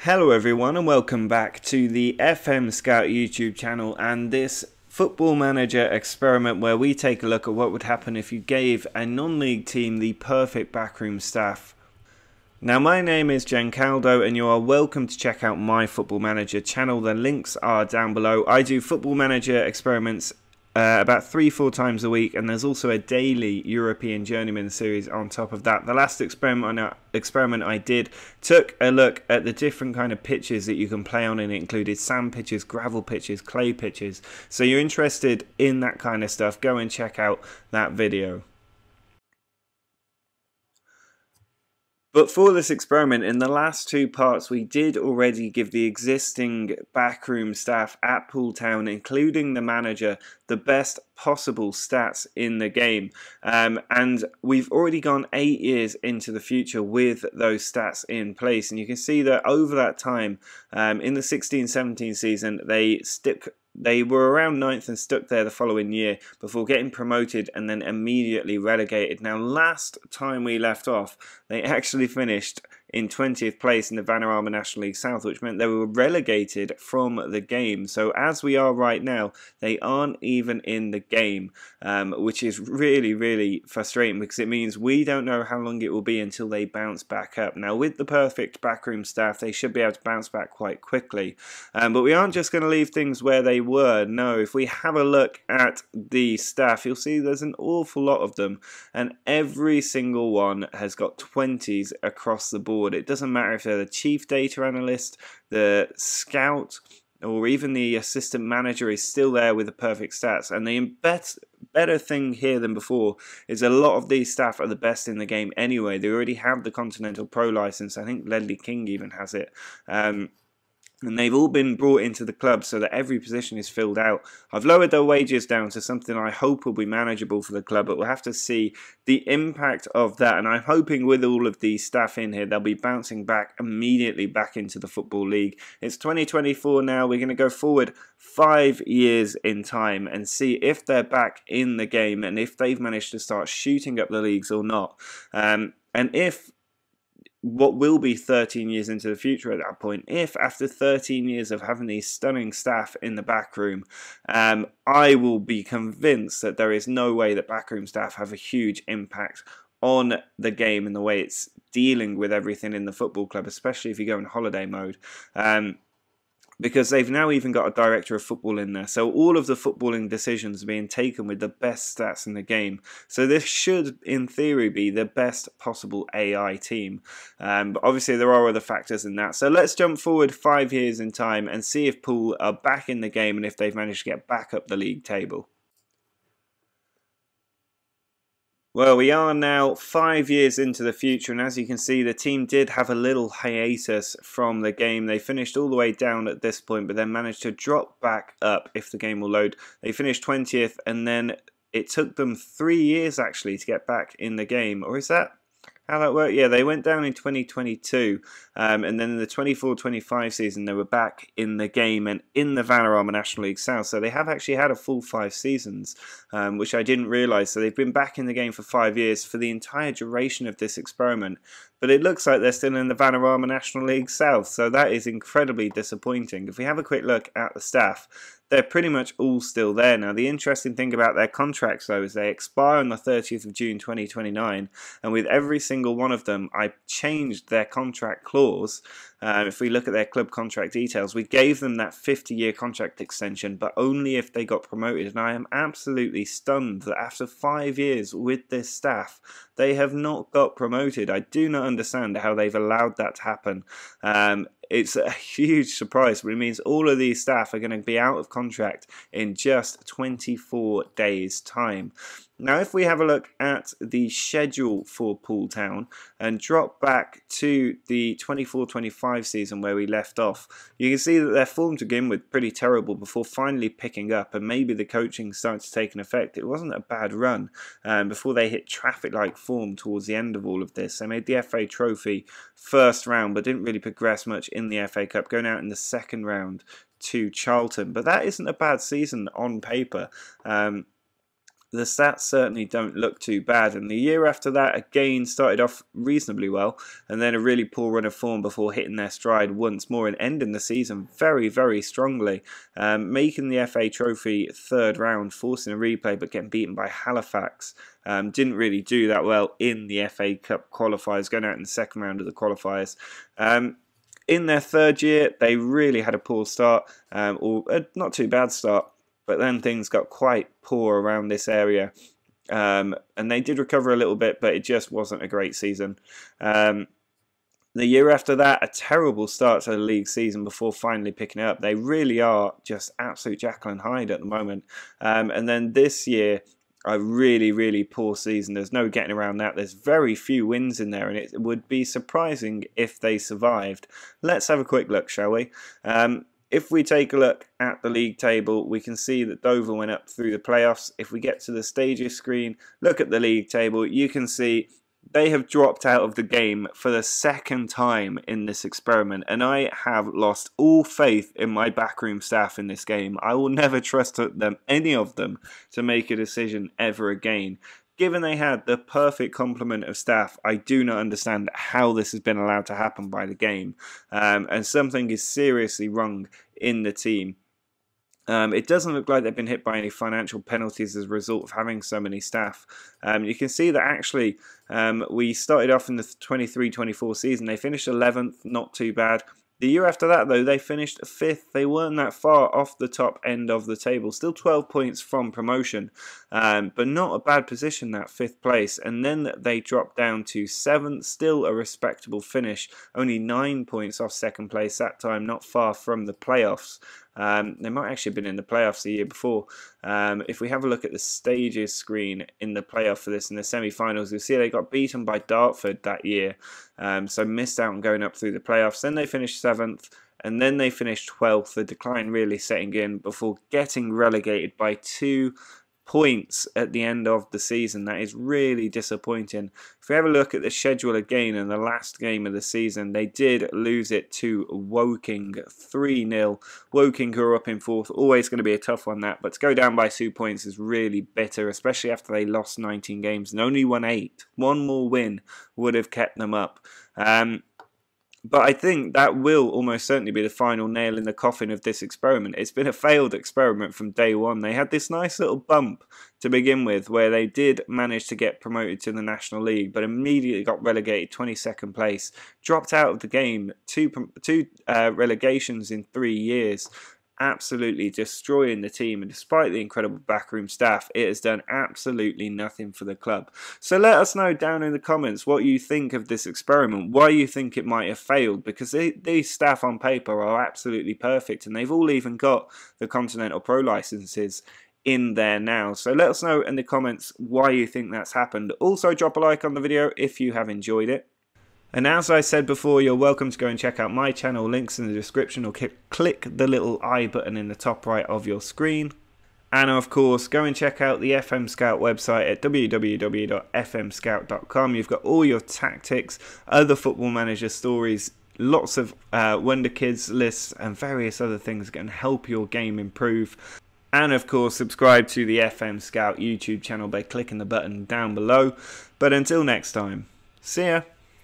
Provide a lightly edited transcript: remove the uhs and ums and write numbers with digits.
Hello everyone and welcome back to the FM Scout YouTube channel and this Football Manager experiment where we take a look at what would happen if you gave a non-league team the perfect backroom staff. Now my name is Giancarlo and you are welcome to check out my Football Manager channel. The links are down below. I do Football Manager experiments about 3-4 times a week, and there's also a daily European Journeyman series on top of that. The last experiment I did took a look at the different kind of pitches that you can play on, and it included sand pitches, gravel pitches, clay pitches. So you're interested in that kind of stuff, go and check out that video. But for this experiment, in the last two parts, we did already give the existing backroom staff at Poole Town, including the manager, the best possible stats in the game. And we've already gone 8 years into the future with those stats in place. And you can see that over that time, in the 16-17 season, they were around 9th and stuck there the following year before getting promoted and then immediately relegated. Now, last time we left off, they actually finished in 20th place in the Vanarama National League South, which meant they were relegated from the game. So as we are right now, they aren't even in the game, which is really, really frustrating because it means we don't know how long it will be until they bounce back up. Now, with the perfect backroom staff, they should be able to bounce back quite quickly. But we aren't just going to leave things where they were. No, if we have a look at the staff, you'll see there's an awful lot of them, and every single one has got 20s across the board. It doesn't matter if they're the chief data analyst, the scout, or even the assistant manager is still there with the perfect stats. And the better thing here than before is a lot of these staff are the best in the game anyway. They already have the Continental Pro license. I think Ledley King even has it. And they've all been brought into the club so that every position is filled out. I've lowered their wages down to something I hope will be manageable for the club, but we'll have to see the impact of that. And I'm hoping with all of these staff in here, they'll be bouncing back immediately back into the Football League. It's 2024 now. We're going to go forward 5 years in time and see if they're back in the game and if they've managed to start shooting up the leagues or not. And if what will be 13 years into the future at that point, if after 13 years of having these stunning staff in the back room, I will be convinced that there is no way that backroom staff have a huge impact on the game and the way it's dealing with everything in the football club, especially if you go in holiday mode. Because they've now even got a director of football in there. So all of the footballing decisions are being taken with the best stats in the game. So this should, in theory, be the best possible AI team. But obviously there are other factors in that. So let's jump forward 5 years in time and see if Poole are back in the game and if they've managed to get back up the league table. Well, we are now 5 years into the future, and as you can see, the team did have a little hiatus from the game. They finished all the way down at this point, but then managed to drop back up if the game will load. They finished 20th, and then it took them 3 years actually to get back in the game. Or is that how that worked? Yeah, they went down in 2022, and then in the 24-25 season, they were back in the game and in the Vanarama National League South. So they have actually had a full 5 seasons, which I didn't realise. So they've been back in the game for 5 years for the entire duration of this experiment. But it looks like they're still in the Vanarama National League South, so that is incredibly disappointing. If we have a quick look at the staff, they're pretty much all still there. Now, the interesting thing about their contracts, though, is they expire on the 30th of June 2029, and with every single one of them, I changed their contract clause. If we look at their club contract details, we gave them that 50-year contract extension, but only if they got promoted. And I am absolutely stunned that after 5 years with this staff, they have not got promoted. I do not understand how they've allowed that to happen. It's a huge surprise, but it means all of these staff are going to be out of contract in just 24 days' time. Now, if we have a look at the schedule for Poole Town and drop back to the 24-25 season where we left off, you can see that their form to begin with pretty terrible before finally picking up, and maybe the coaching started to take an effect. It wasn't a bad run before they hit traffic-like form towards the end of all of this. They made the FA Trophy first round, but didn't really progress much in the FA Cup, going out in the second round to Charlton. But that isn't a bad season on paper. the stats certainly don't look too bad, and the year after that again started off reasonably well, and then a really poor run of form before hitting their stride once more and ending the season very, very strongly, making the FA Trophy third round, forcing a replay but getting beaten by Halifax. Didn't really do that well in the FA Cup qualifiers, going out in the second round of the qualifiers. In their third year, they really had a poor start, or a not too bad start, but then things got quite poor around this area, and they did recover a little bit, but it just wasn't a great season. The year after that, a terrible start to the league season before finally picking it up. They really are just absolute Jekyll and Hyde at the moment. And then this year, a really, really poor season. There's no getting around that. There's very few wins in there, and it would be surprising if they survived. Let's have a quick look, shall we? If we take a look at the league table, we can see that Dover went up through the playoffs. If we get to the stages screen, look at the league table, you can see they have dropped out of the game for the second time in this experiment, and I have lost all faith in my backroom staff in this game. I will never trust them, any of them, to make a decision ever again. Given they had the perfect complement of staff, I do not understand how this has been allowed to happen by the game, and something is seriously wrong in the team. It doesn't look like they've been hit by any financial penalties as a result of having so many staff. You can see that actually we started off in the 23-24 season. They finished 11th, not too bad. The year after that, though, they finished 5th. They weren't that far off the top end of the table. Still 12 points from promotion, but not a bad position, that 5th place. And then they dropped down to 7th, still a respectable finish. Only 9 points off 2nd place that time, not far from the playoffs. They might actually have been in the playoffs the year before. If we have a look at the stages screen in the playoff for this in the semi-finals, you'll see they got beaten by Dartford that year, so missed out on going up through the playoffs. Then they finished 7th, and then they finished 12th, the decline really setting in before getting relegated by 2 points at the end of the season. That is really disappointing. If we have a look at the schedule again in the last game of the season, they did lose it to Woking 3-0. Woking, who are up in 4th, always going to be a tough one, that, but to go down by 2 points is really bitter, especially after they lost 19 games and only won 8. One more win would have kept them up. But I think that will almost certainly be the final nail in the coffin of this experiment. It's been a failed experiment from day one. They had this nice little bump to begin with where they did manage to get promoted to the National League, but immediately got relegated 22nd place, dropped out of the game, two relegations in 3 years. Absolutely destroying the team, and despite the incredible backroom staff, it has done absolutely nothing for the club. So let us know down in the comments what you think of this experiment, why you think it might have failed, because these staff on paper are absolutely perfect, and they've all even got the Continental Pro licenses in there now. So let us know in the comments why you think that's happened. Also drop a like on the video if you have enjoyed it. And as I said before, you're welcome to go and check out my channel, links in the description, or click the little I button in the top right of your screen. And of course, go and check out the FM Scout website at www.fmscout.com. You've got all your tactics, other football manager stories, lots of Wonder Kids lists, and various other things that can help your game improve. And of course, subscribe to the FM Scout YouTube channel by clicking the button down below. But until next time, see ya!